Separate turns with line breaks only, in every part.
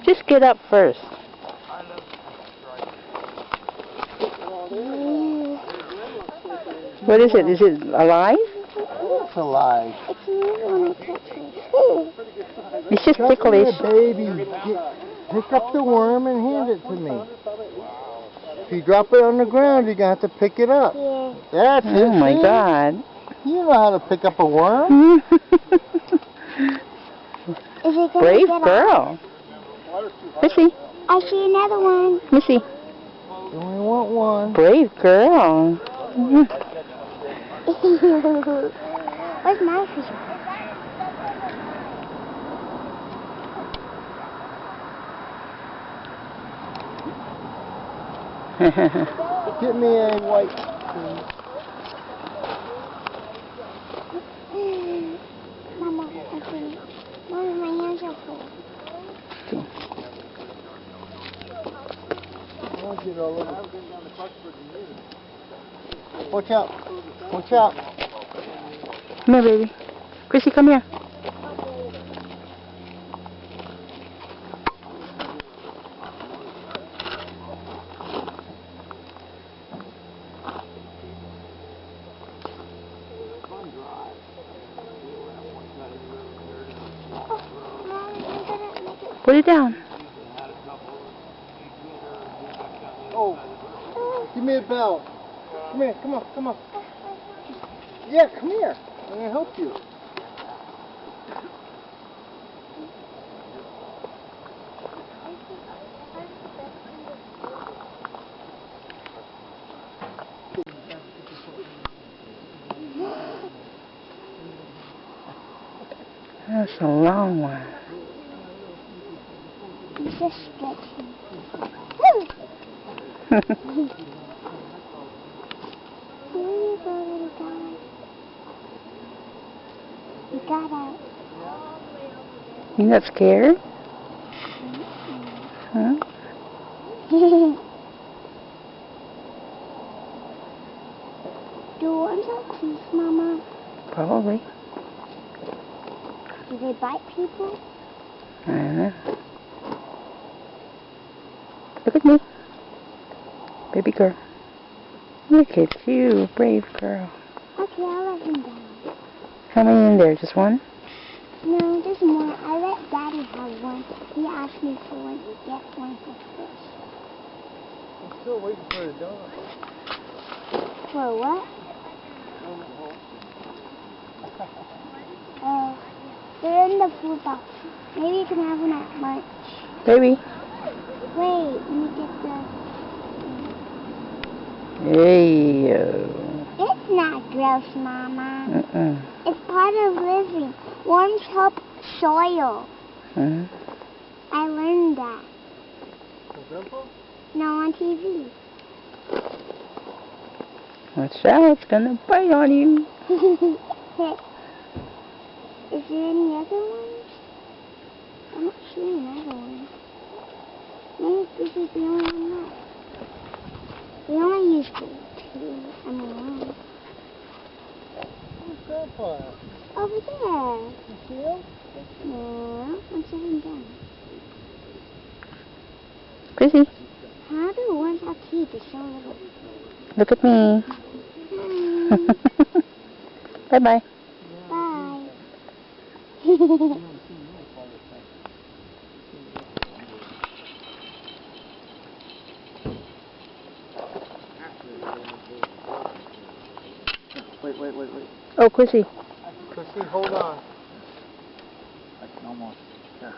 Just get up first. What is it? Is it alive?
It's alive.
It's just ticklish.
Baby, pick up the worm and hand it to me. If you drop it on the ground, you're going to have to pick it up.
Yeah.
That's it.
Oh my God.
You know how to pick up a worm.
Brave girl. Missy.
I see another one.
Missy.
You only want one.
Brave girl.
Where's my fish?
Get me a white, please.
Mama, I think. Mama, my hands are full.
I'll get all over. Watch out. Watch out.
Come here, baby. Chrissy, come here. Put it down.
Oh, give me a bell. Come here, come on, come on. Yeah, come here. I'm going to help you.
That's a long one.
It's just stretching. There you go, little guy. You got out.
You not scared? Huh?
Do worms have teeth, Mama?
Probably.
Do they bite people?
I don't know. Look at me. Baby girl. Look at you, brave girl.
Okay, I'll let him down.
How many in there? Just one?
No, there's more. I let Daddy have one. He asked me for one to get one for fish.
I'm still waiting for the dog.
For what? They're in the food box. Maybe you can have one at lunch.
Baby.
Wait, let me get
Hey.
It's not gross, Mama. It's part of living. Worms help soil. I learned that. No, on TV.
Watch out, it's gonna bite on you.
Is there any other ones? I'm not seeing another one. Maybe this is the only one left. We only used two. I mean, one.
Where's Grandpa?
Over there.
You see him?
No, I'm sitting down.
Chrissy,
How do worms have teeth? It's so little.
look at me. Bye-bye.
Bye.
Wait.
Oh, Chrissy.
Chrissy, hold on.
No more. There.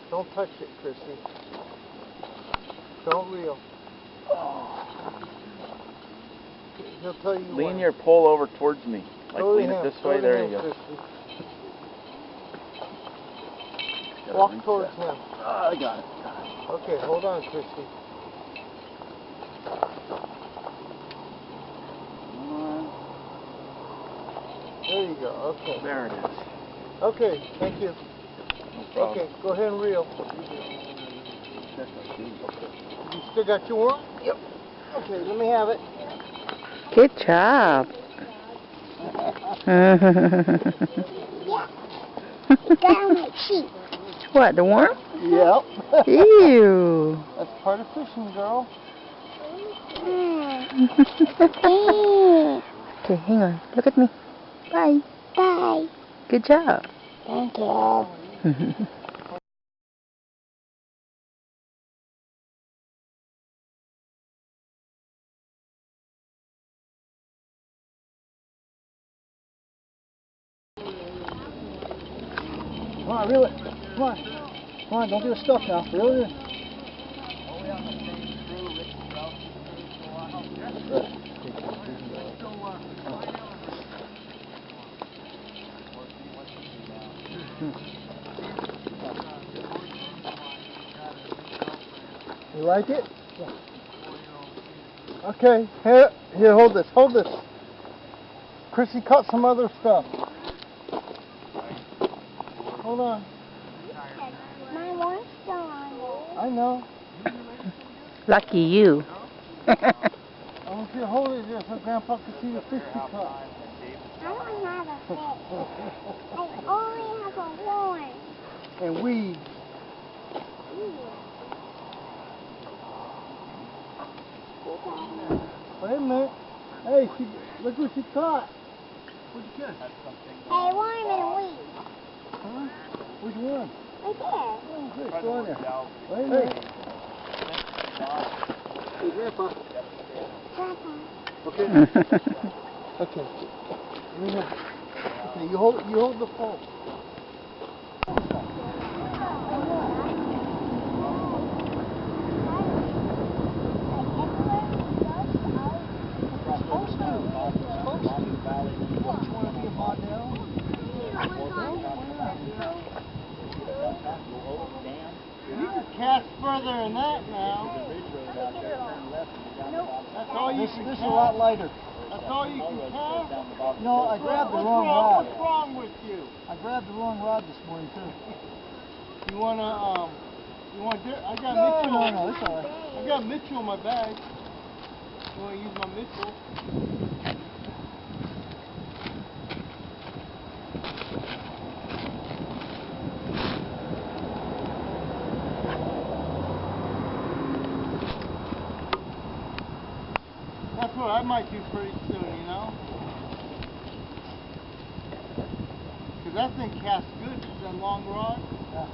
Don't touch it, Chrissy. Don't reel. He'll tell you
Lean
when.
your pole over towards me. Like
Go to
lean
him.
it this
Go
way.
to
There
him,
you go.
Chrissy.
Gotta
Walk
reach
towards
that.
him.
I got it.
Okay, hold on, Chrissy. There you go. Okay.
There it is.
Okay, thank you.
No problem.
Okay, go ahead and reel. You still got your worm? Yep. Okay, let me have it.
Good job.
It got on my cheek.
What, the worm?
Yep.
Ew.
That's part of fishing, girl.
Okay, hang on. Look at me. Bye.
Bye.
Good job.
Thank you.
Come on, reel it. Come on. Come on, don't get it stuck now. Reel it in. You like it? Yeah. Okay, here, hold this, Chrissy, cut some other stuff. Hold on.
My one's still on there.
I know.
Lucky you.
I want you to hold it here so Grandpa can see the fish you caught.
I don't have a fish. I only have a horn.
And weeds. Wait a minute. Hey, look what she caught. What'd you catch?
A worm and a weed.
Huh? Which one?
Right there.
Oh, good. Go on there. Wait a minute. Hey, Grandpa.
Grandpa.
Okay. Okay. Let me have. Okay, you hold the phone. You can cast further than that now. That's all you can cast. This is a lot lighter. That's all you can cast? No, I grabbed the wrong rod. What's wrong with you? I grabbed the wrong rod this morning too. You wanna I got Mitchell. No, it's alright. I got Mitchell in my bag. You wanna use my Mitchell? That's what I might do pretty soon, you know? Because that thing casts good. It's that long rod. Yeah.